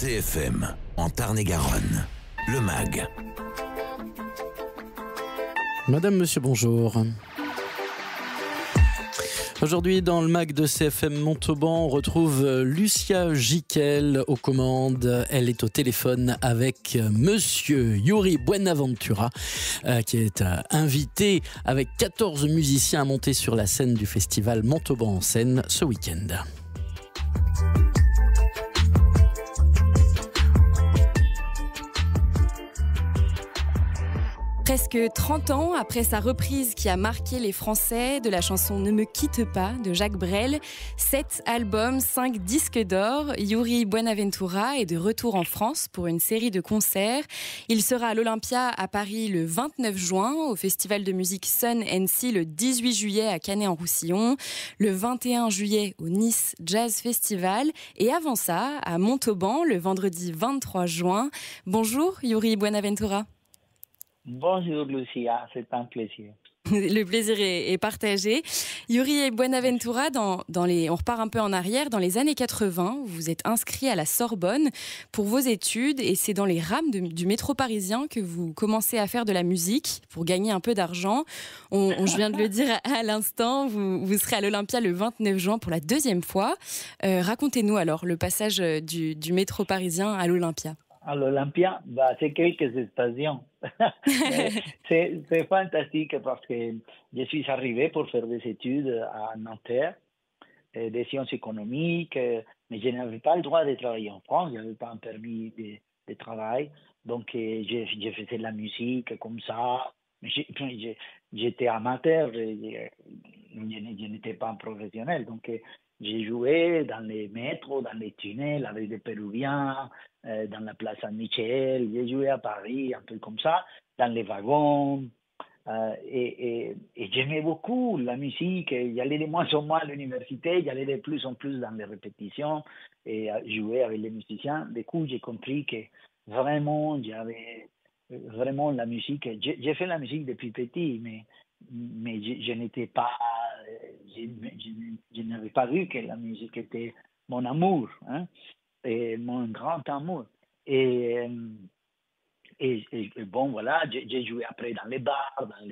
CFM, en Tarn-et-Garonne, le MAG. Madame, monsieur, bonjour. Aujourd'hui, dans le MAG de CFM Montauban, on retrouve Lucia Giquel aux commandes. Elle est au téléphone avec monsieur Yuri Buenaventura, qui est invité avec 14 musiciens à monter sur la scène du festival Montauban en scène ce week-end. Presque 30 ans après sa reprise qui a marqué les Français de la chanson Ne me quitte pas de Jacques Brel, 7 albums, 5 disques d'or, Yuri Buenaventura est de retour en France pour une série de concerts. Il sera à l'Olympia à Paris le 29 juin, au festival de musique Sun & Sea le 18 juillet à Canet-en-Roussillon, le 21 juillet au Nice Jazz Festival et avant ça à Montauban le vendredi 23 juin. Bonjour Yuri Buenaventura. Bonjour Lucia, c'est un plaisir. Le plaisir est partagé. Yuri Buenaventura, on repart un peu en arrière, dans les années 80, vous êtes inscrit à la Sorbonne pour vos études et c'est dans les rames du métro parisien que vous commencez à faire de la musique pour gagner un peu d'argent. Je viens de le dire à l'instant, vous serez à l'Olympia le 29 juin pour la deuxième fois. Racontez-nous alors le passage du métro parisien à l'Olympia. À l'Olympia, c'est quelques stations. c'est fantastique parce que je suis arrivé pour faire des études à Nanterre, des sciences économiques, mais je n'avais pas le droit de travailler en France, je n'avais pas un permis de travail, donc je faisais de la musique comme ça. J'étais amateur, je n'étais pas un professionnel, donc j'ai joué dans les métros, dans les tunnels avec des Péruviens, dans la place Saint-Michel, j'ai joué à Paris, un peu comme ça, dans les wagons, et j'aimais beaucoup la musique, j'allais de moins en moins à l'université, j'allais de plus en plus dans les répétitions, et jouer avec les musiciens. Du coup, j'ai compris que vraiment, j'avais vraiment la musique, j'ai fait la musique depuis petit, mais je n'étais pas, je n'avais pas vu que la musique était mon amour, hein, et mon grand amour. Et bon, voilà, j'ai joué après dans les bars, dans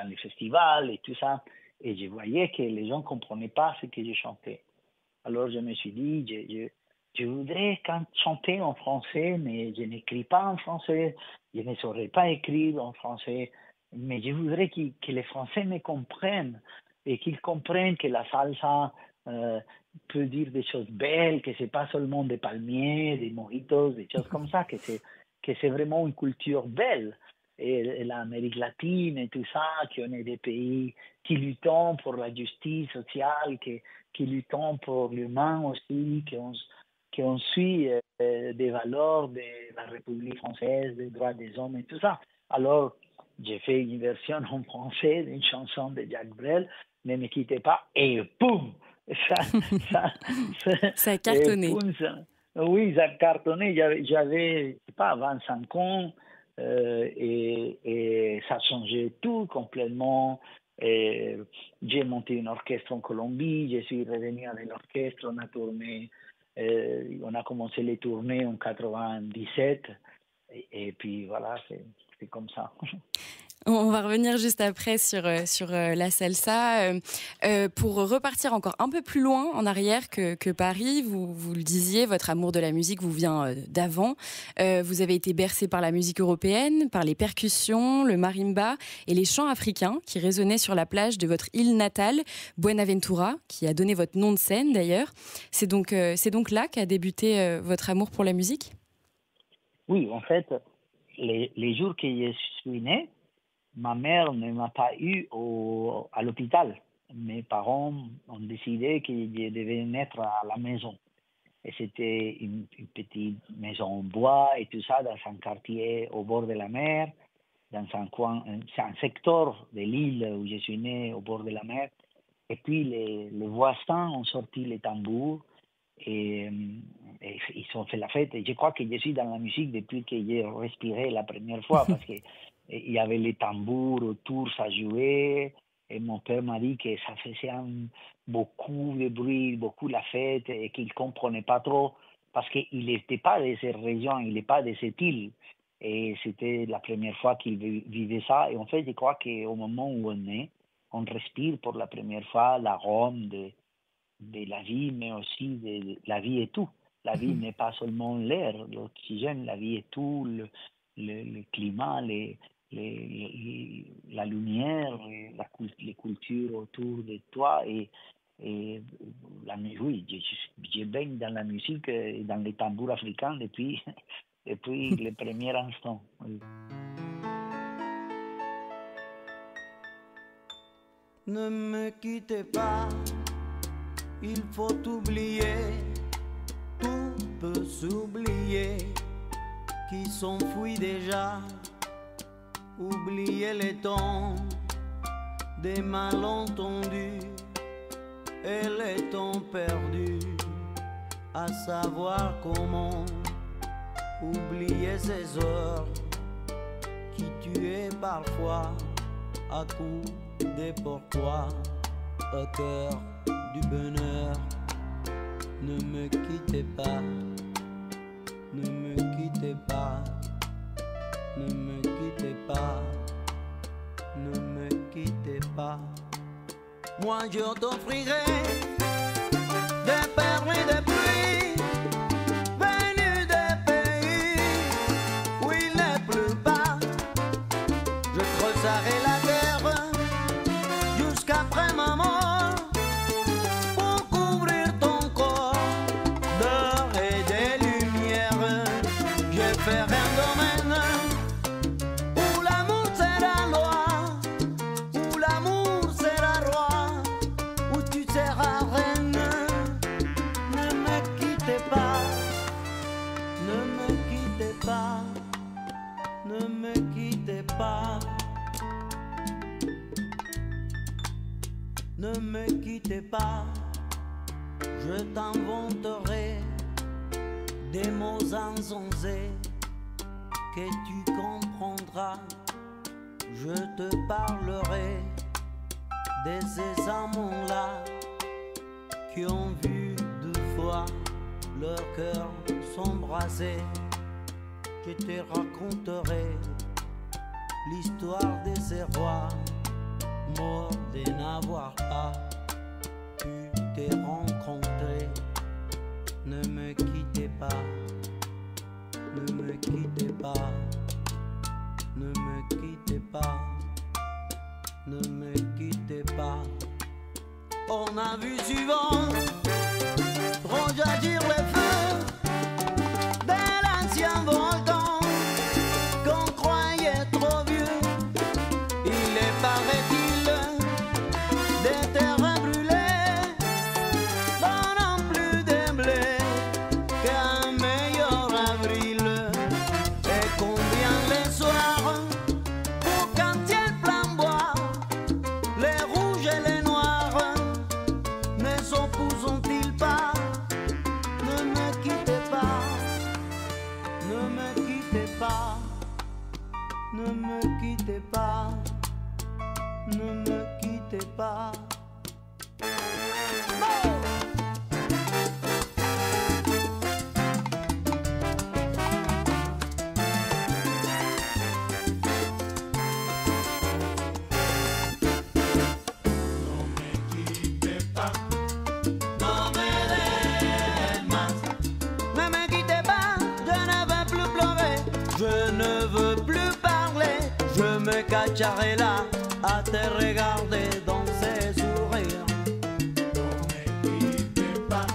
les festivals et tout ça, et je voyais que les gens ne comprenaient pas ce que je chantais. Alors je me suis dit, je voudrais chanter en français, mais je n'écris pas en français, je ne saurais pas écrire en français, mais je voudrais que les Français me comprennent et qu'ils comprennent que la salsa peut dire des choses belles, que c'est pas seulement des palmiers, des mojitos, des choses comme ça, que c'est vraiment une culture belle. Et l'Amérique latine et tout ça, qu'on est des pays qui luttent pour la justice sociale, qui luttent pour l'humain aussi, qu'on suit des valeurs de la République française, des droits des hommes et tout ça. Alors, j'ai fait une version en français d'une chanson de Jacques Brel, Ne me quittez pas, et boum, ça a cartonné. Oui, ça a cartonné. J'avais, je sais pas, 25 ans, et ça a changé tout complètement. Et j'ai monté un orchestre en Colombie, je suis revenu avec l'orchestre, on a tourné, on a commencé les tournées en 97, et puis voilà, c'est comme ça. On va revenir juste après sur la salsa. Pour repartir encore un peu plus loin en arrière que Paris, vous le disiez, votre amour de la musique vous vient d'avant. Vous avez été bercé par la musique européenne, par les percussions, le marimba et les chants africains qui résonnaient sur la plage de votre île natale, Buenaventura, qui a donné votre nom de scène d'ailleurs. C'est donc là qu'a débuté votre amour pour la musique ? Oui, en fait, les jours que je suis né, ma mère ne m'a pas eu à l'hôpital. Mes parents ont décidé que je devais naître à la maison. Et c'était une petite maison en bois et tout ça, dans un quartier au bord de la mer, dans un coin, c'est un secteur de l'île où je suis né, au bord de la mer. Et puis les voisins ont sorti les tambours et ils ont fait la fête. Et je crois que je suis dans la musique depuis que j'ai respiré la première fois, parce que il y avait les tambours autour, ça jouait. Et mon père m'a dit que ça faisait beaucoup de bruit, beaucoup la fête, et qu'il ne comprenait pas trop parce qu'il n'était pas de cette région, il n'est pas de cette île. Et c'était la première fois qu'il vivait ça. Et en fait, je crois qu'au moment où on est, on respire pour la première fois l'arôme de la vie, mais aussi de la vie et tout. La vie n'est pas seulement l'air, l'oxygène, la vie est tout, le climat, la lumière, les cultures autour de toi. Et oui, je baigne dans la musique et dans les tambours africains depuis les premiers instants. Oui. Ne me quittez pas, il faut oublier, tout peut s'oublier, qui s'enfuit déjà, oublier les temps des malentendus et les temps perdus, à savoir comment oublier ces heures qui tuaient parfois à coups des pourquoi au cœur du bonheur. Ne me quittez pas, ne me quittez pas, ne me quittez pas, ne me quittez pas. Moi je t'offrirai des perles et des pluies venues des pays où il n'est plus bas. Je creuserai la terre jusqu'après ma mort pour couvrir ton corps d'or et de lumière. Je ferai un domaine où l'amour sera loi, où l'amour sera roi, où tu seras reine. Ne me quittez pas, ne me quittez pas, ne me quittez pas. Ne me quittez pas, je t'inventerai des mots insensés que tu comprendras. Je te parlerai de ces amants-là qui ont vu deux fois leur cœur s'embraser. Je te raconterai l'histoire de ces rois morts de n'avoir pas pu te rencontrer. Ne me quittez pas, ne me quittez pas, ne me quittez pas, ne me quittez pas. On a vu souvent rejaillir les feux de l'ancien volcan qu'on croyait trop vieux. Il est paraît-il des terres brûlées donnant plus de blé qu'un meilleur avril. Et combien les soirs pour quand il flamboie, les rouges et les noirs ne s'opposent-ils pas? Ne me quittez pas, ne me quittez pas, ne me quittez pas, ne me quittez pas. Cacharela à te regarder dans ses sourires. Non me quittez pas,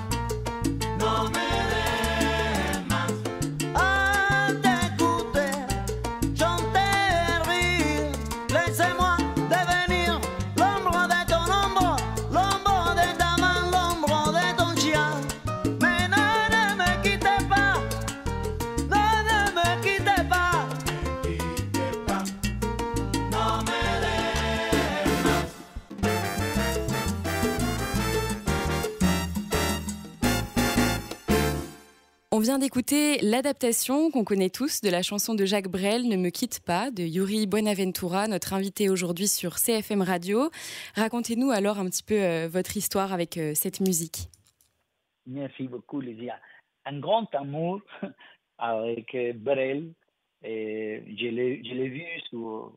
non me dejes à t'écouter, chanter, rire. Laissez-moi devenir l'ombre de ton ombre, l'ombre de ta main, l'ombre de ton chien. Mais non, ne me quittez pas, non, ne me quittez pas. On vient d'écouter l'adaptation qu'on connaît tous de la chanson de Jacques Brel, Ne me quitte pas, de Yuri Buenaventura, notre invité aujourd'hui sur CFM Radio. Racontez-nous alors un petit peu votre histoire avec cette musique. Merci beaucoup, Lydia. un grand amour avec Brel. Et je l'ai vu sur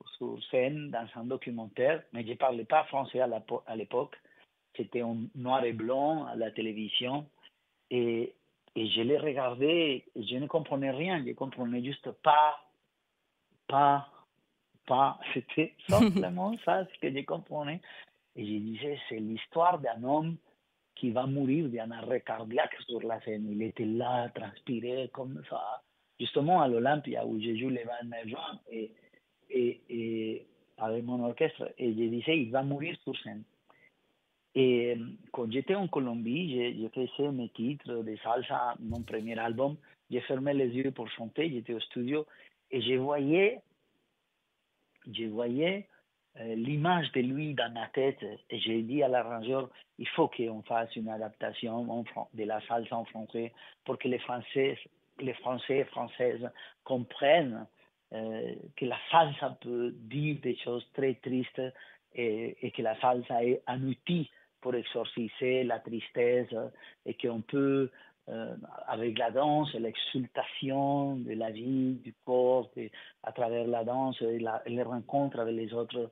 scène dans un documentaire, mais je ne parlais pas français à l'époque. C'était en noir et blanc à la télévision. Et je l'ai regardé et je ne comprenais rien. Je comprenais juste pas. C'était simplement ça ce que je comprenais. Et je disais, c'est l'histoire d'un homme qui va mourir d'un arrêt cardiaque sur la scène. Il était là, transpiré comme ça, justement à l'Olympia où je joue le 29 juin et avec mon orchestre. Et je disais, il va mourir sur scène. Et quand j'étais en Colombie, je faisais mes titres de salsa, mon premier album. J'ai fermé les yeux pour chanter, j'étais au studio et je voyais l'image de lui dans ma tête. Et j'ai dit à l'arrangeur, il faut qu'on fasse une adaptation de la salsa en français pour que les Français et Françaises comprennent que la salsa peut dire des choses très tristes et que la salsa est un outil pour exorciser la tristesse et qu'on peut, avec la danse, l'exultation de la vie, du corps, à travers la danse et les rencontres avec les autres,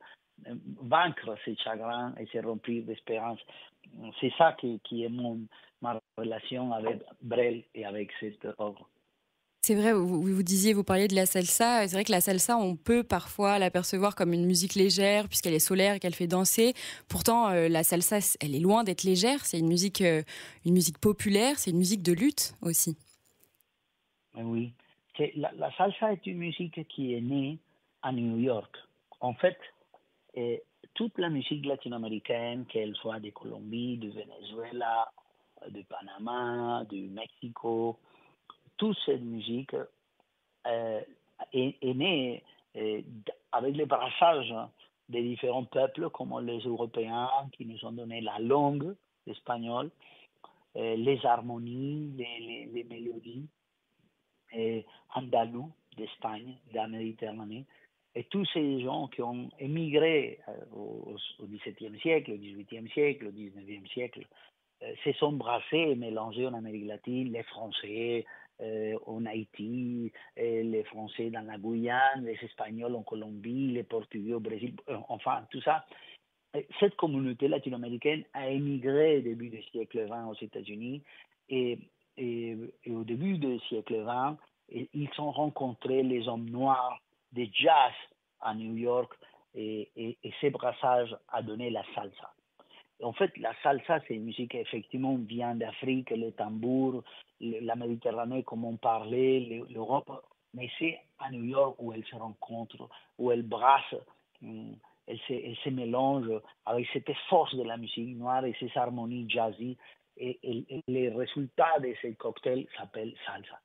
vaincre ces chagrins et se remplir d'espérance. C'est ça qui est ma relation avec Brel et avec cette œuvre. C'est vrai, vous parliez de la salsa. C'est vrai que la salsa, on peut parfois l'apercevoir comme une musique légère, puisqu'elle est solaire et qu'elle fait danser. Pourtant, la salsa, elle est loin d'être légère. C'est une musique populaire, c'est une musique de lutte aussi. Oui, la salsa est une musique qui est née à New York. En fait, toute la musique latino-américaine, qu'elle soit de Colombie, du Venezuela, du Panama, du Mexico, toute cette musique est née avec le brassage des différents peuples, comme les Européens qui nous ont donné la langue, l'espagnol, les harmonies, les mélodies, andalous d'Espagne, de la Méditerranée. Et tous ces gens qui ont émigré au XVIIe siècle, au XVIIIe siècle, au XIXe siècle, se sont brassés et mélangés en Amérique latine, les Français en Haïti, les Français dans la Guyane, les Espagnols en Colombie, les Portugais au Brésil, enfin tout ça. Cette communauté latino-américaine a émigré au début du siècle XX aux États-Unis et au début du siècle XX, ils ont rencontré les hommes noirs de jazz à New York et ce brassage a donné la salsa. En fait, la salsa, c'est une musique qui effectivement vient d'Afrique, le tambour, la Méditerranée, comme on parlait, l'Europe, mais c'est à New York où elle se rencontre, où elle brasse, elle se mélange avec cette force de la musique noire et ces harmonies jazzy. Et les résultats de ces cocktails s'appellent salsa.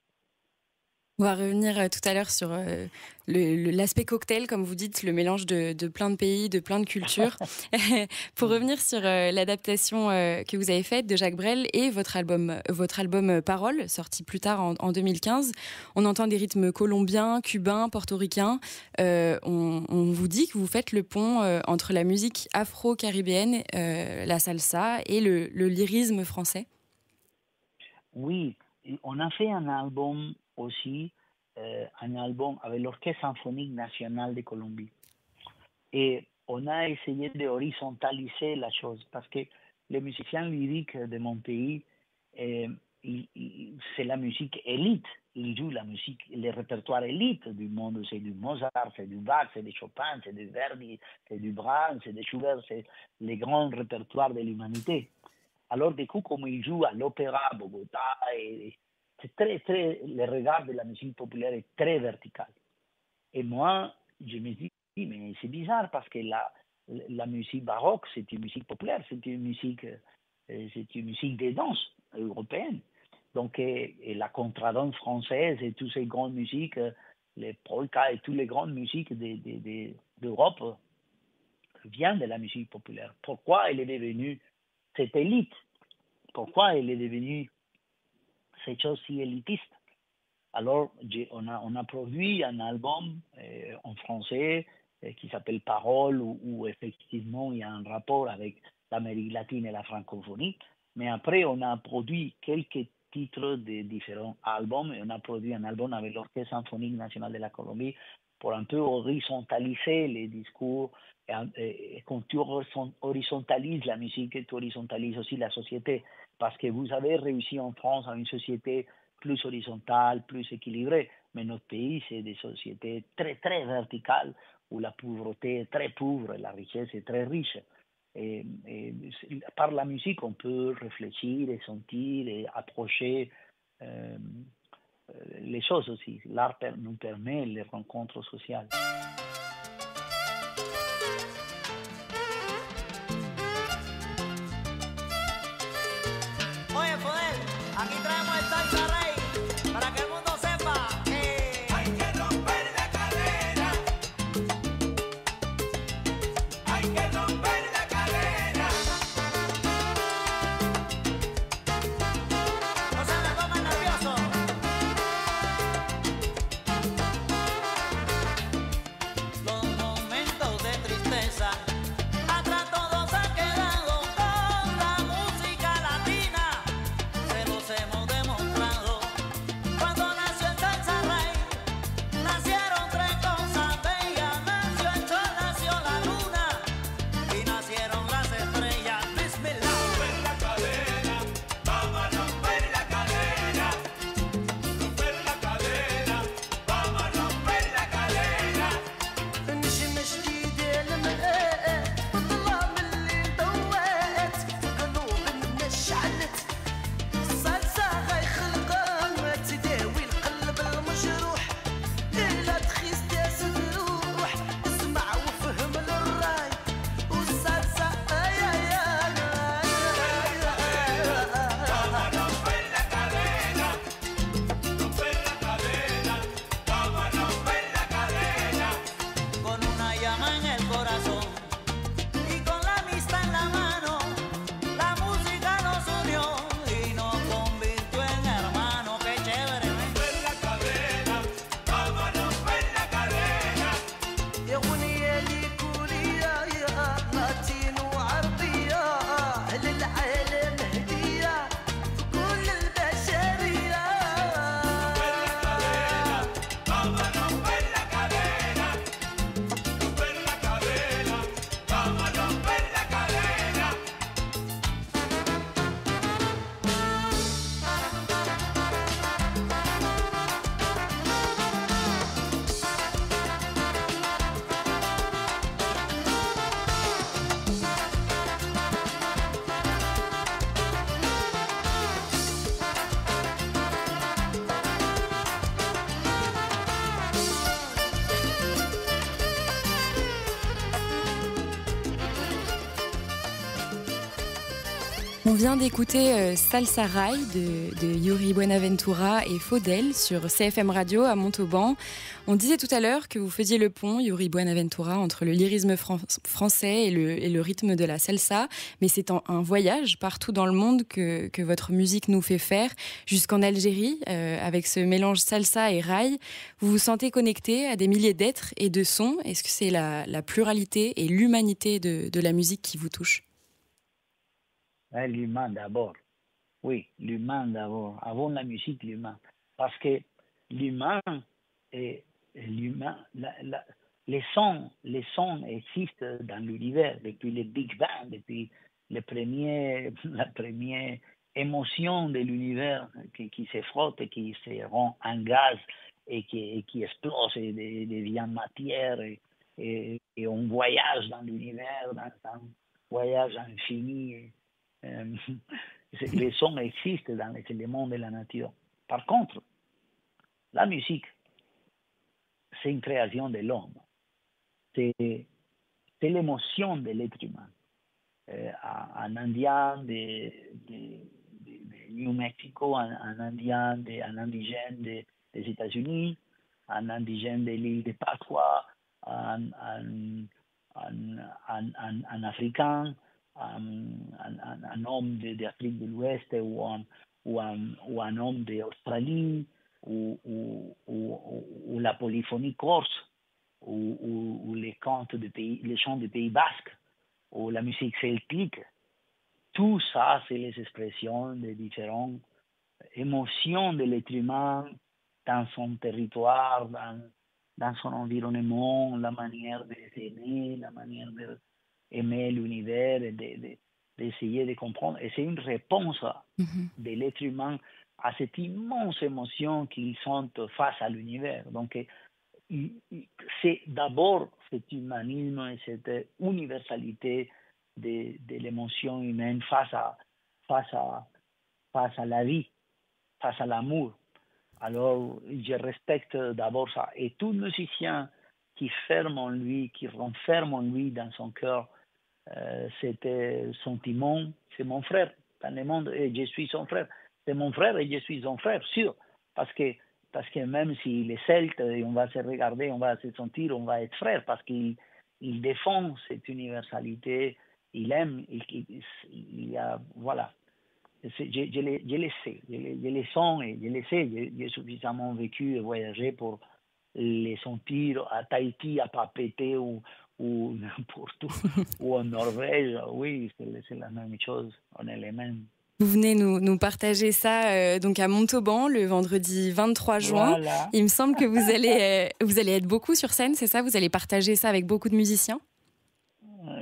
On va revenir tout à l'heure sur l'aspect cocktail, comme vous dites, le mélange de plein de pays, de plein de cultures. Pour revenir sur l'adaptation que vous avez faite de Jacques Brel et votre album Paroles, sorti plus tard en 2015, on entend des rythmes colombiens, cubains, portoricains. On vous dit que vous faites le pont entre la musique afro-caribéenne, la salsa, et le lyrisme français. Oui, on a fait un album aussi, un album avec l'Orchestre symphonique national de Colombie. Et on a essayé de horizontaliser la chose parce que les musiciens lyriques de mon pays, c'est la musique élite. Ils jouent la musique, le répertoire élite du monde. C'est du Mozart, c'est du Bach, c'est du Chopin, c'est du Verdi, c'est du Brahms, c'est du Schubert, c'est les grands répertoires de l'humanité. Alors, du coup, comme ils jouent à l'opéra, à Bogota, c'est le regard de la musique populaire est très vertical. Et moi, je me dis, mais c'est bizarre parce que la musique baroque, c'est une musique populaire, c'est une musique des danses européennes. Donc, et la contradanse française et toutes ces grandes musiques, les polkas et toutes les grandes musiques d'Europe viennent de la musique populaire. Pourquoi elle est devenue cette élite? Pourquoi elle est devenue cette chose si élitiste? Alors, on a produit un album en français qui s'appelle Paroles, où effectivement il y a un rapport avec l'Amérique latine et la francophonie. Mais après, on a produit quelques titres de différents albums. Et on a produit un album avec l'Orchestre symphonique national de la Colombie pour un peu horizontaliser les discours. Et quand tu horizontalises la musique, tu horizontalises aussi la société. Parce que vous avez réussi en France à une société plus horizontale, plus équilibrée. Mais notre pays, c'est des sociétés très, très verticales où la pauvreté est très pauvre et la richesse est très riche. Et par la musique, on peut réfléchir et sentir et approcher les choses aussi. L'art nous permet les rencontres sociales. Oye, Fidel, aquí traemos el salsa rey para que el mundo sepa. Hay que romper la cadena. Hay que romper la cadena. No se me pongan nerviosos. Los momentos de tristeza. Atrás todos han quedado con la música latina. Se los hemos demostrado. Cuando nació el Salsa Rey, nacieron tres cosas bellas. Nació el sol, nació la luna y nacieron las estrellas. Bismillah. Romper la cadena, vamos a romper la cadena. Romper la cadena, vamos a romper la cadena. نجم جديد لمقات والظلام اللي ضوات قلوبنا شعلت الصلصة غاي خلقها تداوي القلب المجروح إلا تخيس داس تروح اسمع وفهم للراي والصلصة يا romper la cadena, romper la cadena, vamos a romper la cadena. Con una llama en el corazón y con la amistad en la mano, la música nos unió y nos convirtió en hermanos. Qué chévere. Romper la cadena, vamos a romper la cadena. يا أغنية لكوريا يا لاتينو وعربية للعالم هدية في كل البشرية. Vamos a romper la cadena, romper la cadena, vamos a romper la cadena. On vient d'écouter Salsa Rai de Yuri Buenaventura et Faudel sur CFM Radio à Montauban. On disait tout à l'heure que vous faisiez le pont, Yuri Buenaventura, entre le lyrisme français et le rythme de la salsa. Mais c'est un voyage partout dans le monde que votre musique nous fait faire, jusqu'en Algérie, avec ce mélange salsa et raï. Vous vous sentez connecté à des milliers d'êtres et de sons. Est-ce que c'est la pluralité et l'humanité de la musique qui vous touche ? L'humain d'abord. Oui, l'humain d'abord. Avant la musique, l'humain. Parce que l'humain, les sons existent dans l'univers depuis le Big Bang, depuis la première émotion de l'univers qui se frotte et qui se rend en gaz et qui explose et devient matière. Et on voyage dans l'univers, dans un voyage infini. Les sons existent dans les éléments de la nature. Par contre, la musique, c'est une création de l'homme. C'est l'émotion de l'être humain. Un Indien de New Mexico, un Indien, un indigène des États-Unis, un indigène de l'île de Pasqua, un Africain, un homme d'Afrique de l'Ouest ou un homme d'Australie ou la polyphonie corse ou les chants du Pays Basque ou la musique celtique. Tout ça, c'est les expressions des différentes émotions de l'être humain dans son territoire, dans son environnement, la manière de s'aimer, la manière d'aimer l'univers et d'essayer de comprendre. Et c'est une réponse de l'être humain à cette immense émotion qu'ils sentent face à l'univers. Donc, c'est d'abord cet humanisme et cette universalité de l'émotion humaine face à la vie, face à l'amour. Alors, je respecte d'abord ça. Et tout musicien qui ferme en lui, qui renferme en lui dans son cœur cet sentiment, c'est mon frère dans le monde et je suis son frère. C'est mon frère et je suis son frère, sûr. Parce que même s'il est celte, on va se regarder, on va se sentir, on va être frère parce qu'il défend cette universalité, il aime, il y a, voilà. Je le sais, je le sens et je le sais. J'ai suffisamment vécu et voyagé pour les sentir à Tahiti, à Papeete ou n'importe où, ou en Norvège. Oui, c'est la même chose, on est les mêmes. Vous venez nous partager ça donc à Montauban le vendredi 23 juin. Voilà. Il me semble que vous allez être beaucoup sur scène, c'est ça? Vous allez partager ça avec beaucoup de musiciens?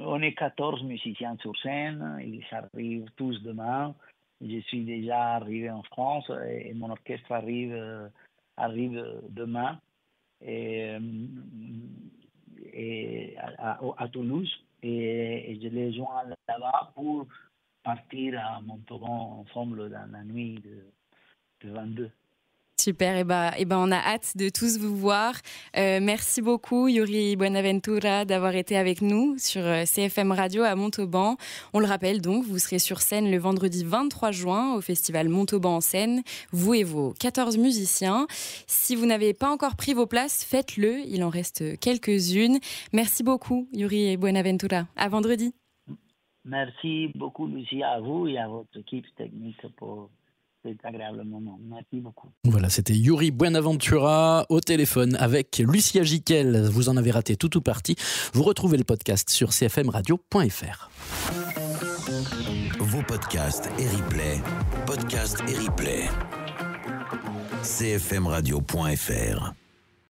On est 14 musiciens sur scène, ils arrivent tous demain. Je suis déjà arrivé en France et mon orchestre arrive demain et à Toulouse et je les joins là-bas pour partir à Montauban ensemble dans la nuit de 22. Super, et ben on a hâte de tous vous voir. Merci beaucoup Yuri Buenaventura d'avoir été avec nous sur CFM Radio à Montauban. On le rappelle donc, vous serez sur scène le vendredi 23 juin au festival Montauban en scène, vous et vos 14 musiciens. Si vous n'avez pas encore pris vos places, faites-le, il en reste quelques-unes. Merci beaucoup Yuri Buenaventura, à vendredi. Merci beaucoup Lucia, à vous et à votre équipe technique pour cet agréable moment. Merci beaucoup. Voilà, c'était Yuri Buenaventura au téléphone avec Lucia Giquel. Vous en avez raté tout ou partie. Vous retrouvez le podcast sur cfmradio.fr. Vos podcasts et replays. Podcasts et replays. cfmradio.fr